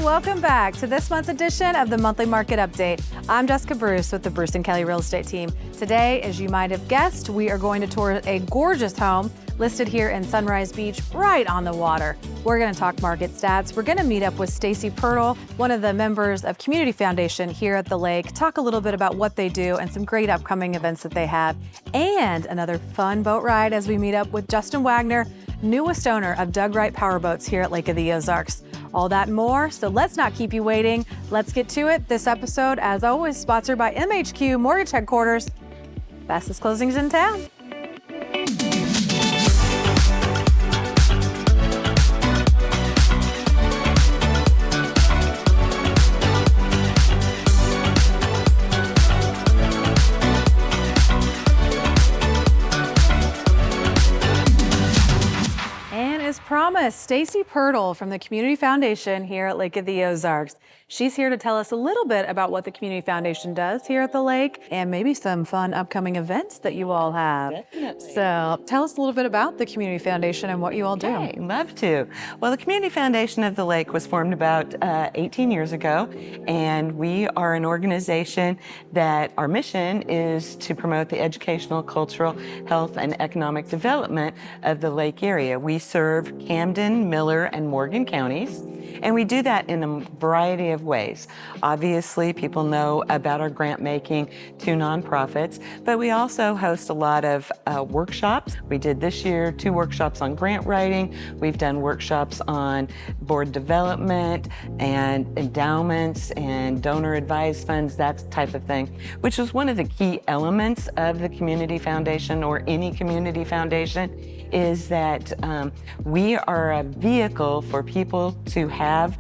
Welcome back to this month's edition of the Monthly Market Update. I'm Jessica Bruce with the Bruce & Kelly Real Estate Team. Today, as you might have guessed, we are going to tour a gorgeous home listed here in Sunrise Beach, right on the water. We're going to talk market stats. We're going to meet up with Stacy Pirtle, one of the members of Community Foundation here at the lake, talk a little bit about what they do and some great upcoming events that they have, and another fun boat ride as we meet up with Justin Wagner, newest owner of Doug Wright Powerboats here at Lake of the Ozarks. All that and more, so let's not keep you waiting. Let's get to it. This episode, as always, sponsored by MHQ Mortgage Headquarters. Fastest closings in town. Promise, Stacy Pirtle from the Community Foundation here at Lake of the Ozarks. She's here to tell us a little bit about what the Community Foundation does here at the lake and maybe some fun upcoming events that you all have. Definitely. So tell us a little bit about the Community Foundation and what you all do. Okay, love to. Well, the Community Foundation of the Lake was formed about 18 years ago, and we are an organization that our mission is to promote the educational, cultural, health, and economic development of the lake area. We serve Camden, Miller, and Morgan counties. And we do that in a variety of ways. Obviously, people know about our grant making to nonprofits, but we also host a lot of workshops. We did this year 2 workshops on grant writing. We've done workshops on board development and endowments and donor advised funds, that type of thing, which is one of the key elements of the Community Foundation or any community foundation, is that we are a vehicle for people to have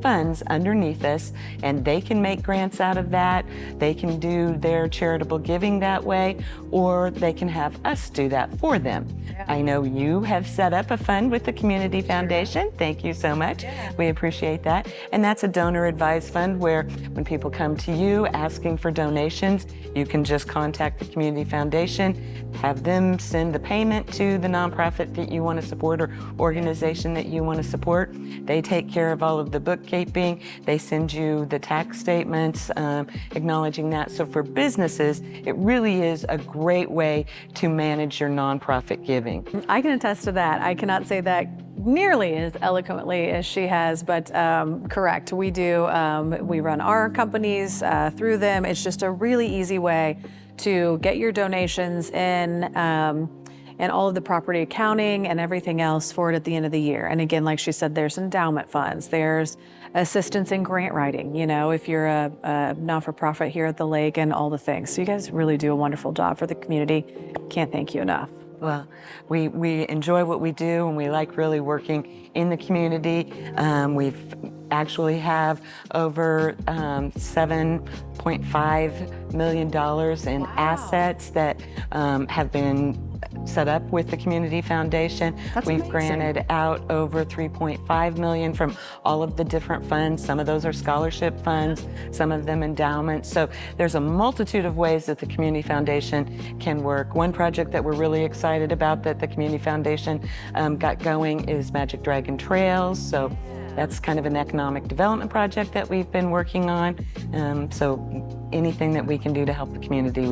funds underneath us, and they can make grants out of that. They can do their charitable giving that way, or they can have us do that for them. Yeah. I know you have set up a fund with the Community Foundation. Thank you so much. Yeah. We appreciate that. And that's a donor advised fund where when people come to you asking for donations, you can just contact the Community Foundation, have them send the payment to the nonprofit that you want to support or organization that you want to support. They take care of all of the bookkeeping. They send you the tax statements acknowledging that. So for businesses, it really is a great way to manage your nonprofit giving. I can attest to that. I cannot say that nearly as eloquently as she has, but correct. We do. We run our companies through them. It's just a really easy way to get your donations in and all of the property accounting and everything else for it at the end of the year. And again, like she said, there's endowment funds, there's assistance in grant writing, you know, if you're a not-for-profit here at the lake, and all the things. So you guys really do a wonderful job for the community. Can't thank you enough. Well, we enjoy what we do, and we like really working in the community. We've actually have over $7.5 million in assets that have been set up with the Community Foundation. We've amazing. Granted out over $3.5 million from all of the different funds. Some of those are scholarship funds, some of them endowments. So there's a multitude of ways that the Community Foundation can work. One project that we're really excited about that the Community Foundation got going is Magic Dragon Trails. So that's kind of an economic development project that we've been working on. So anything that we can do to help the community,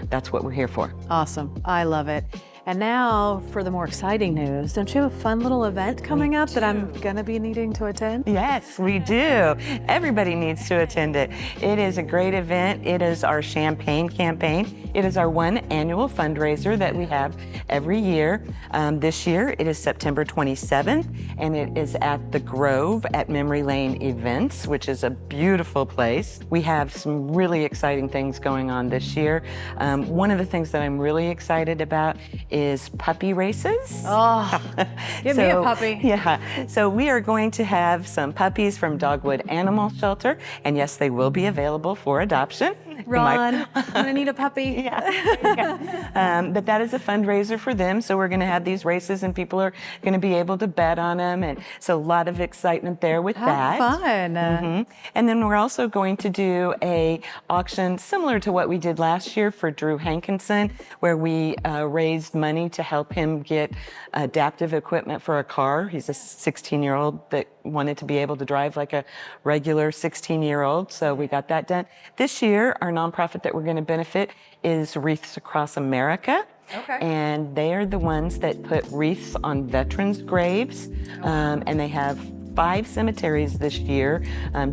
that's what we're here for. Awesome. I love it. And now for the more exciting news. Don't you have a fun little event coming up that I'm gonna be needing to attend? Yes, we do. Everybody needs to attend it. It is a great event. It is our Champagne campaign. It is our one annual fundraiser that we have every year. This year it is September 27th, and it is at the Grove at Memory Lane Events, which is a beautiful place. We have some really exciting things going on this year. One of the things that I'm really excited about is puppy races. Oh, give me a puppy. Yeah, so we are going to have some puppies from Dogwood Animal Shelter, and yes, they will be available for adoption. Ron, I'm gonna need a puppy. Yeah. But that is a fundraiser for them. So we're going to have these races and people are going to be able to bet on them. And so a lot of excitement there with that. Fun. And then we're also going to do a auction similar to what we did last year for Drew Hankinson, where we raised money to help him get adaptive equipment for a car. He's a 16-year-old that wanted to be able to drive like a regular 16-year-old. So we got that done. This year, our nonprofit that we're going to benefit is Wreaths Across America. Okay. And they are the ones that put wreaths on veterans' graves. And they have 5 cemeteries this year,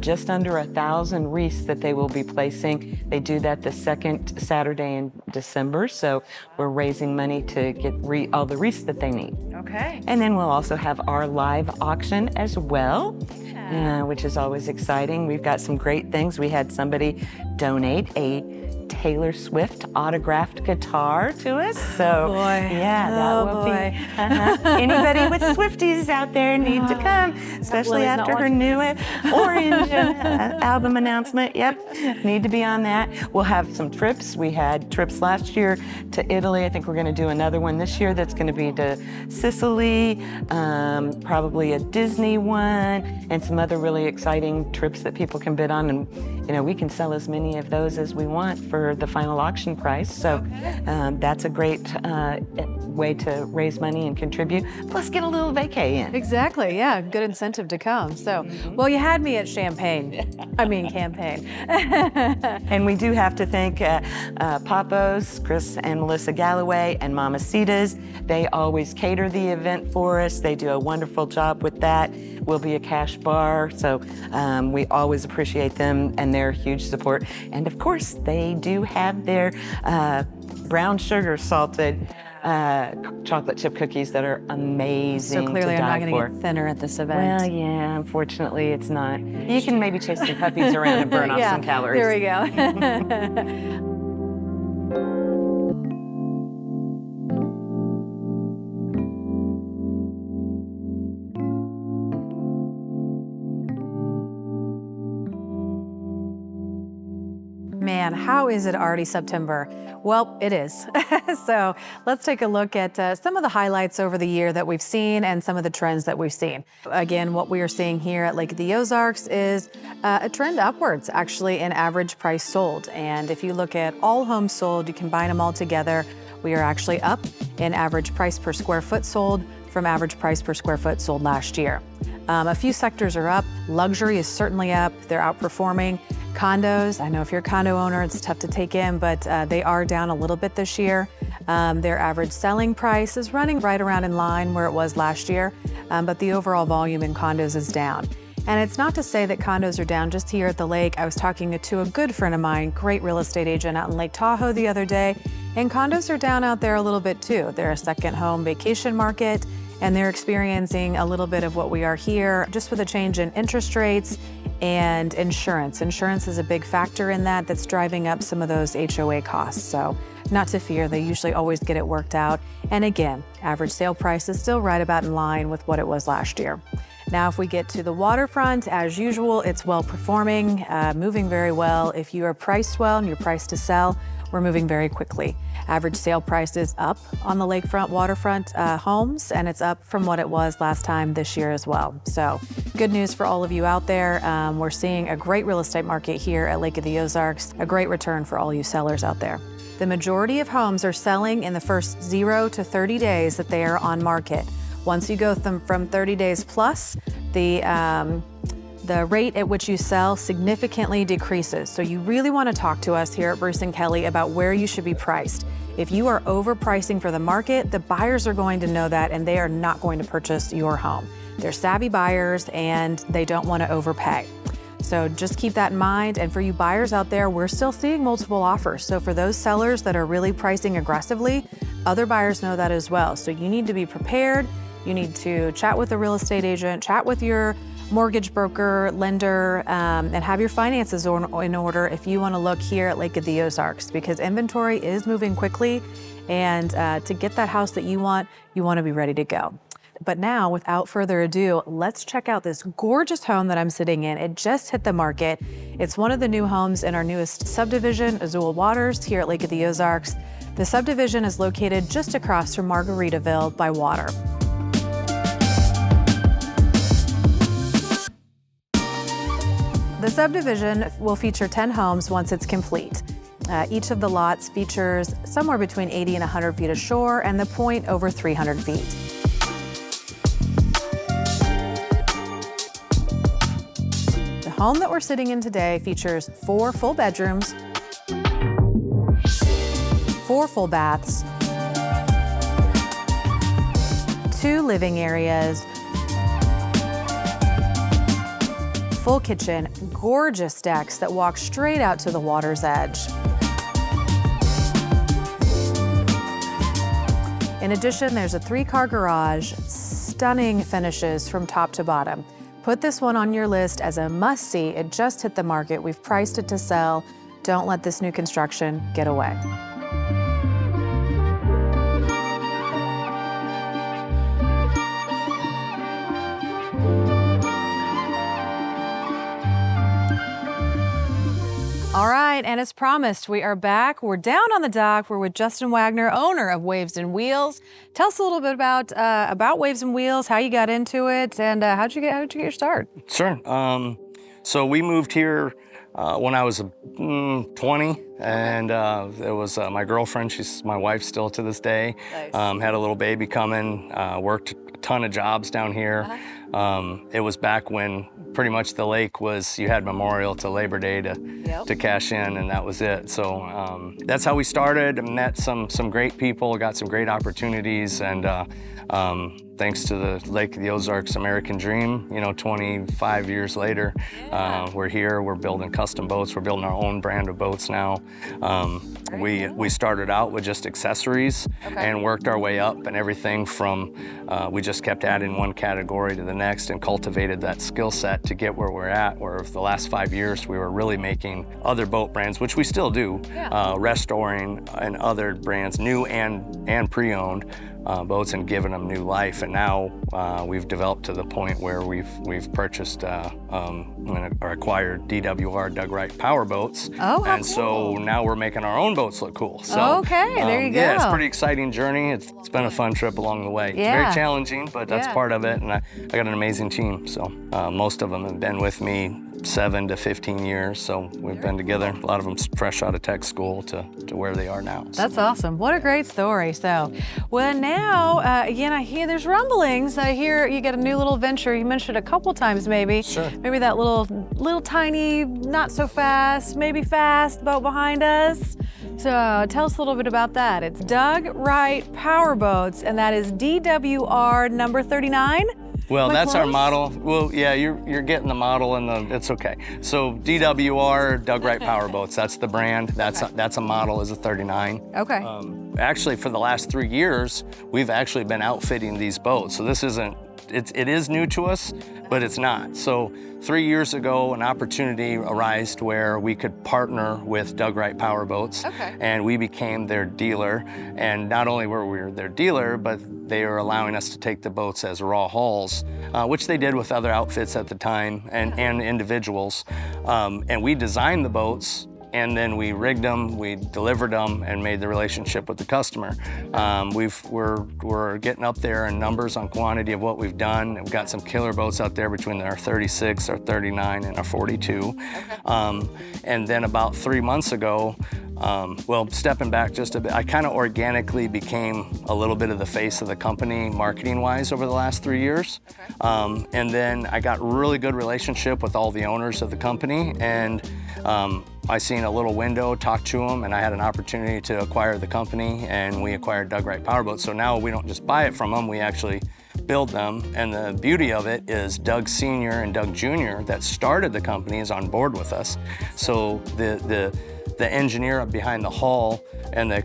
just under 1,000 wreaths that they will be placing. They do that the second Saturday in December, so we're raising money to get all the wreaths that they need. Okay. And then we'll also have our live auction as well, which is always exciting. We've got some great things. We had somebody donate a Taylor Swift autographed guitar to us. So yeah, that will be anybody with Swifties out there need to come, especially after her new Orange album announcement. Yep, need to be on that. We'll have some trips. We had trips last year to Italy. I think we're going to do another one this year that's going to be to Sicily, probably a Disney one, and some other really exciting trips that people can bid on. And we can sell as many of those as we want for the final auction price. So that's a great way to raise money and contribute, plus get a little vacay in. Exactly, yeah, good incentive to come. So, well, you had me at campaign. And we do have to thank Papos, Chris and Melissa Galloway, and Mama Sita's. They always cater the event for us. They do a wonderful job with that. We'll be a cash bar, so we always appreciate them and their huge support. And of course, they do have their brown sugar salted chocolate chip cookies that are amazing. So clearly to I'm die not going for. to get thinner at this event. Well, yeah, unfortunately it's not. You can maybe chase some puppies around and burn off some calories. There we go. Man, how is it already September? Well, it is. So let's take a look at some of the highlights over the year that we've seen and some of the trends that we've seen. Again, what we are seeing here at Lake of the Ozarks is a trend upwards, actually, in average price sold. And if you look at all homes sold, you combine them all together, we are actually up in average price per square foot sold from average price per square foot sold last year. A few sectors are up. Luxury is certainly up. They're outperforming. Condos, I know if you're a condo owner, it's tough to take in, but they are down a little bit this year. Their average selling price is running right around in line where it was last year, but the overall volume in condos is down. And it's not to say that condos are down just here at the lake. I was talking to a good friend of mine, great real estate agent out in Lake Tahoe the other day, and condos are down out there a little bit too. They're a second home vacation market, and they're experiencing a little bit of what we are here, just with a change in interest rates and insurance. Insurance is a big factor in that that's driving up some of those HOA costs. So not to fear, they usually always get it worked out. And again, average sale price is still right about in line with what it was last year. Now, if we get to the waterfront, as usual, it's well performing, moving very well. If you are priced well and you're priced to sell, we're moving very quickly. Average sale price is up on the lakefront waterfront homes, and it's up from what it was last time this year as well. So good news for all of you out there. We're seeing a great real estate market here at Lake of the Ozarks, a great return for all you sellers out there. The majority of homes are selling in the first 0 to 30 days that they are on market. Once you go from 30 days plus, the rate at which you sell significantly decreases. So you really want to talk to us here at Bruce & Kelly about where you should be priced. If you are overpricing for the market, the buyers are going to know that, and they are not going to purchase your home. They're savvy buyers and they don't want to overpay. So just keep that in mind. And for you buyers out there, we're still seeing multiple offers. So for those sellers that are really pricing aggressively, other buyers know that as well. So you need to be prepared. You need to chat with a real estate agent, chat with your mortgage broker, lender, and have your finances in order if you want to look here at Lake of the Ozarks, because inventory is moving quickly, and to get that house that you want to be ready to go. But now, without further ado, let's check out this gorgeous home that I'm sitting in. It just hit the market. It's one of the new homes in our newest subdivision, Azul Waters, here at Lake of the Ozarks. The subdivision is located just across from Margaritaville by water. The subdivision will feature 10 homes once it's complete. Each of the lots features somewhere between 80 and 100 feet of shore and the point over 300 feet. The home that we're sitting in today features 4 full bedrooms, 4 full baths, 2 living areas, full kitchen, gorgeous decks that walk straight out to the water's edge. In addition, there's a 3-car garage, stunning finishes from top to bottom. Put this one on your list as a must-see. It just hit the market. We've priced it to sell. Don't let this new construction get away. All right, and as promised, we are back. We're down on the dock. We're with Justin Wagner, owner of Waves and Wheels. Tell us a little bit about Waves and Wheels, how you got into it, and how'd you get your start? Sure. So we moved here when I was 20, and it was my girlfriend. She's my wife still to this day. Nice. Had a little baby coming. Worked a ton of jobs down here. It was back when pretty much the lake was, you had Memorial to Labor Day to cash in, and that was it. So that's how we started. Met some great people, got some great opportunities, and thanks to the Lake of the Ozarks American Dream, 25 years later, we're here. We're building custom boats. We're building our own brand of boats now. We started out with just accessories and worked our way up, and everything from we just kept adding one category to the next and cultivated that skill set to get where we're at, where for the last 5 years we were really making other boat brands, which we still do, restoring and other brands, new and pre-owned boats, and giving them new life. And now we've developed to the point where we've purchased or acquired DWR Doug Wright power boats. Oh, how and so now we're making our own boats look cool. So there you go. Yeah, it's a pretty exciting journey. It's been a fun trip along the way. It's very challenging, but that's part of it. And I got an amazing team. So most of them have been with me 7 to 15 years, so we've been together. A lot of them fresh out of tech school to where they are now. So. That's awesome. What a great story. So, well, now, again, I hear there's rumblings. I hear you got a new little venture. You mentioned a couple times maybe. Sure. Maybe that little tiny, not so fast, maybe fast boat behind us. So tell us a little bit about that. It's Doug Wright Power Boats, and that is DWR number 39. Well, that's our model. Well, yeah, you're getting the model and it's okay. So DWR, Doug Wright Power Boats, that's the brand. That's a model, is a 39. Okay. Actually, for the last 3 years, we've actually been outfitting these boats. So this isn't, it is new to us, but it's not. So 3 years ago, an opportunity arose where we could partner with Doug Wright Power Boats, and we became their dealer. And not only were we their dealer, but they were allowing us to take the boats as raw hulls, which they did with other outfits at the time and individuals. And we designed the boats, and then we rigged them, we delivered them, and made the relationship with the customer. We're getting up there in numbers on quantity of what we've done. We've got some killer boats out there between our 36, our 39, and our 42. And then about 3 months ago, well, stepping back just a bit, I kind of organically became a little bit of the face of the company marketing-wise over the last 3 years. And then I got really good relationship with all the owners of the company, and I seen a little window, talked to them, and I had an opportunity to acquire the company, and we acquired Doug Wright Power Boats. So now we don't just buy it from them, we actually build them. And the beauty of it is Doug Sr. and Doug Jr. that started the company is on board with us. So the engineer up behind the hull and the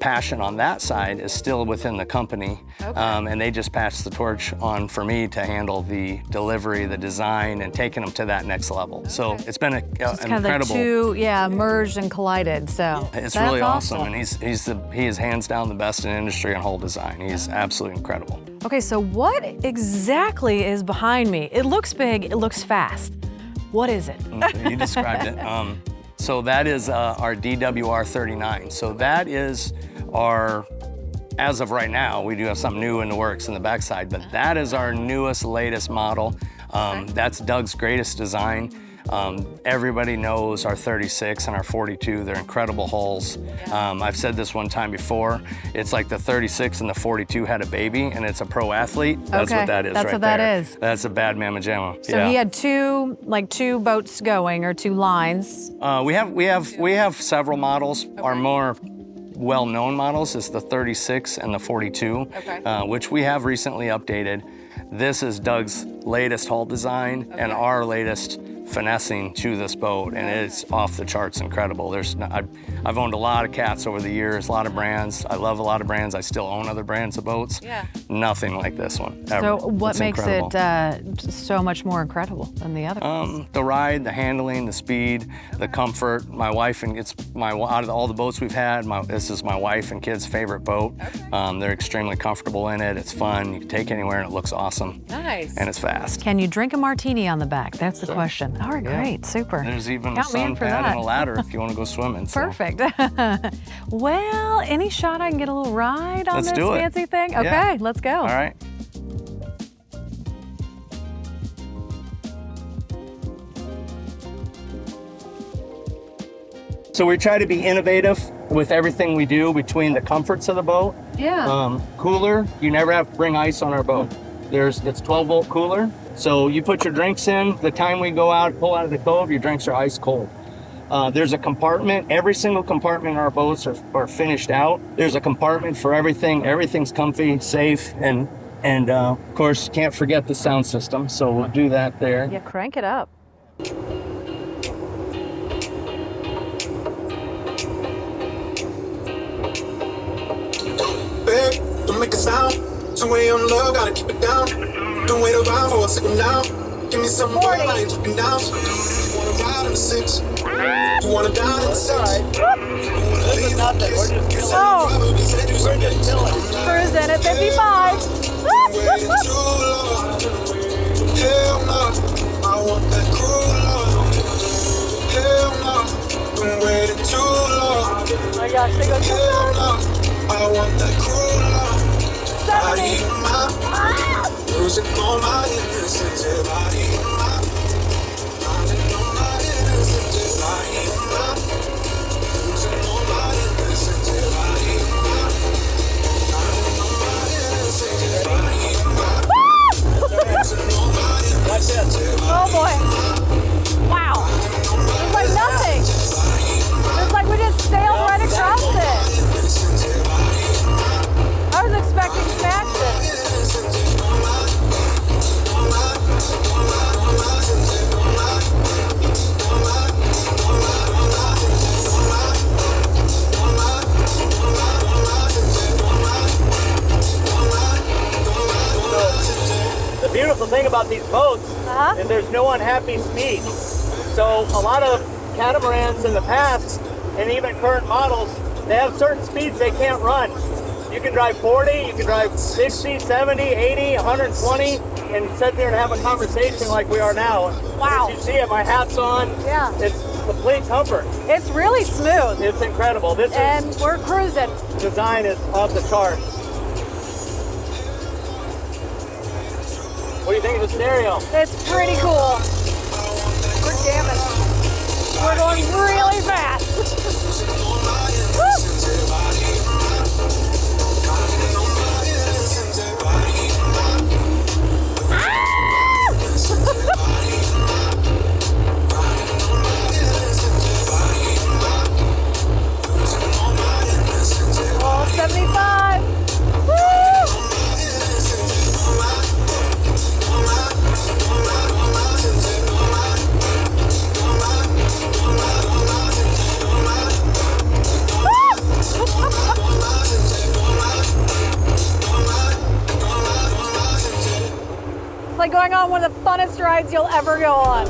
passion on that side is still within the company. And they just passed the torch on for me to handle the delivery, the design, and taking them to that next level. So it's been It's incredible. kind of the two, merged and collided. So It's that's really awesome, and he is hands down the best in the industry in hull design. He's absolutely incredible. Okay, so what exactly is behind me? It looks big, it looks fast. What is it? You described it. So that is our DWR39. So that is our, as of right now, we do have something new in the works in the backside, but that is our newest, latest model. That's Doug's greatest design. Everybody knows our 36 and our 42. They're incredible hulls. I've said this one time before. It's like the 36 and the 42 had a baby, and it's a pro athlete. That's what that is. That's right what that there. is. That's a bad mamma jamma. So he had two boats going, or two lines. We have several models. Our more well-known models is the 36 and the 42, which we have recently updated. This is Doug's latest hull design and our latest finessing to this boat, and it's off the charts incredible. I've owned a lot of cats over the years, a lot of brands. I love a lot of brands. I still own other brands of boats. Nothing like this one, ever. So what It's makes incredible. it so much more incredible than the other ones? The ride, the handling, the speed, the comfort. My wife, and out of all the boats we've had, this is my wife and kids' favorite boat. They're extremely comfortable in it. It's fun. You can take it anywhere, and it looks awesome. Nice. And it's fast. Can you drink a martini on the back? That's the question. All right, great, super. There's even Count a me in sun for pad that. and a ladder if you want to go swimming. So. Perfect. Well, any shot I can get a little ride on Let's this do it. fancy thing? Okay, Yeah. let's go. All right. So we try to be innovative with everything we do between the comforts of the boat. Yeah. Cooler, you never have to bring ice on our boat. It's 12-volt cooler. So you put your drinks in, the time we go out, pull out of the cove, your drinks are ice cold. There's a compartment, every single compartment in our boats are finished out. There's a compartment for everything. Everything's comfy, safe, and of course, you can't forget the sound system. So we'll do that there. Yeah, crank it up. Babe, don't make a sound. 2 a.m. love, gotta keep it down. Don't wait around for a second now. Give me some more, I ain't talking down. You wanna ride in the 6? You wanna down in the 6? This is nothing. We're just chilling. We're just chilling. Cruising at 55. Waiting too long. Hell no, I want that cruel love. Hell no, been waiting too long. Oh my gosh, they go so Hell fast. no, I want that cruel love. Body 70. in my, losing all my innocence. Body in my, finding all my innocence. Body in my, losing all my innocence. Body in my, finding all my innocence. Body in my, losing all my innocence. Oh boy. Wow. It's like nothing. It's like we just sailed right across it. I was expecting some action. The beautiful thing about these boats is there's no unhappy speed. So a lot of catamarans in the past, and even current models, they have certain speeds they can't run. You can drive 40, you can drive 60, 70, 80, 120, and sit there and have a conversation like we are now. Wow. As you see it, my hat's on. Yeah. It's complete comfort. It's really smooth. It's incredible. This And we're cruising. design is off the chart. What do you think of the stereo? It's pretty cool. We're jamming. We're going really fast. Oh, 75. Woo! It's like going on one of the funnest rides you'll ever go on.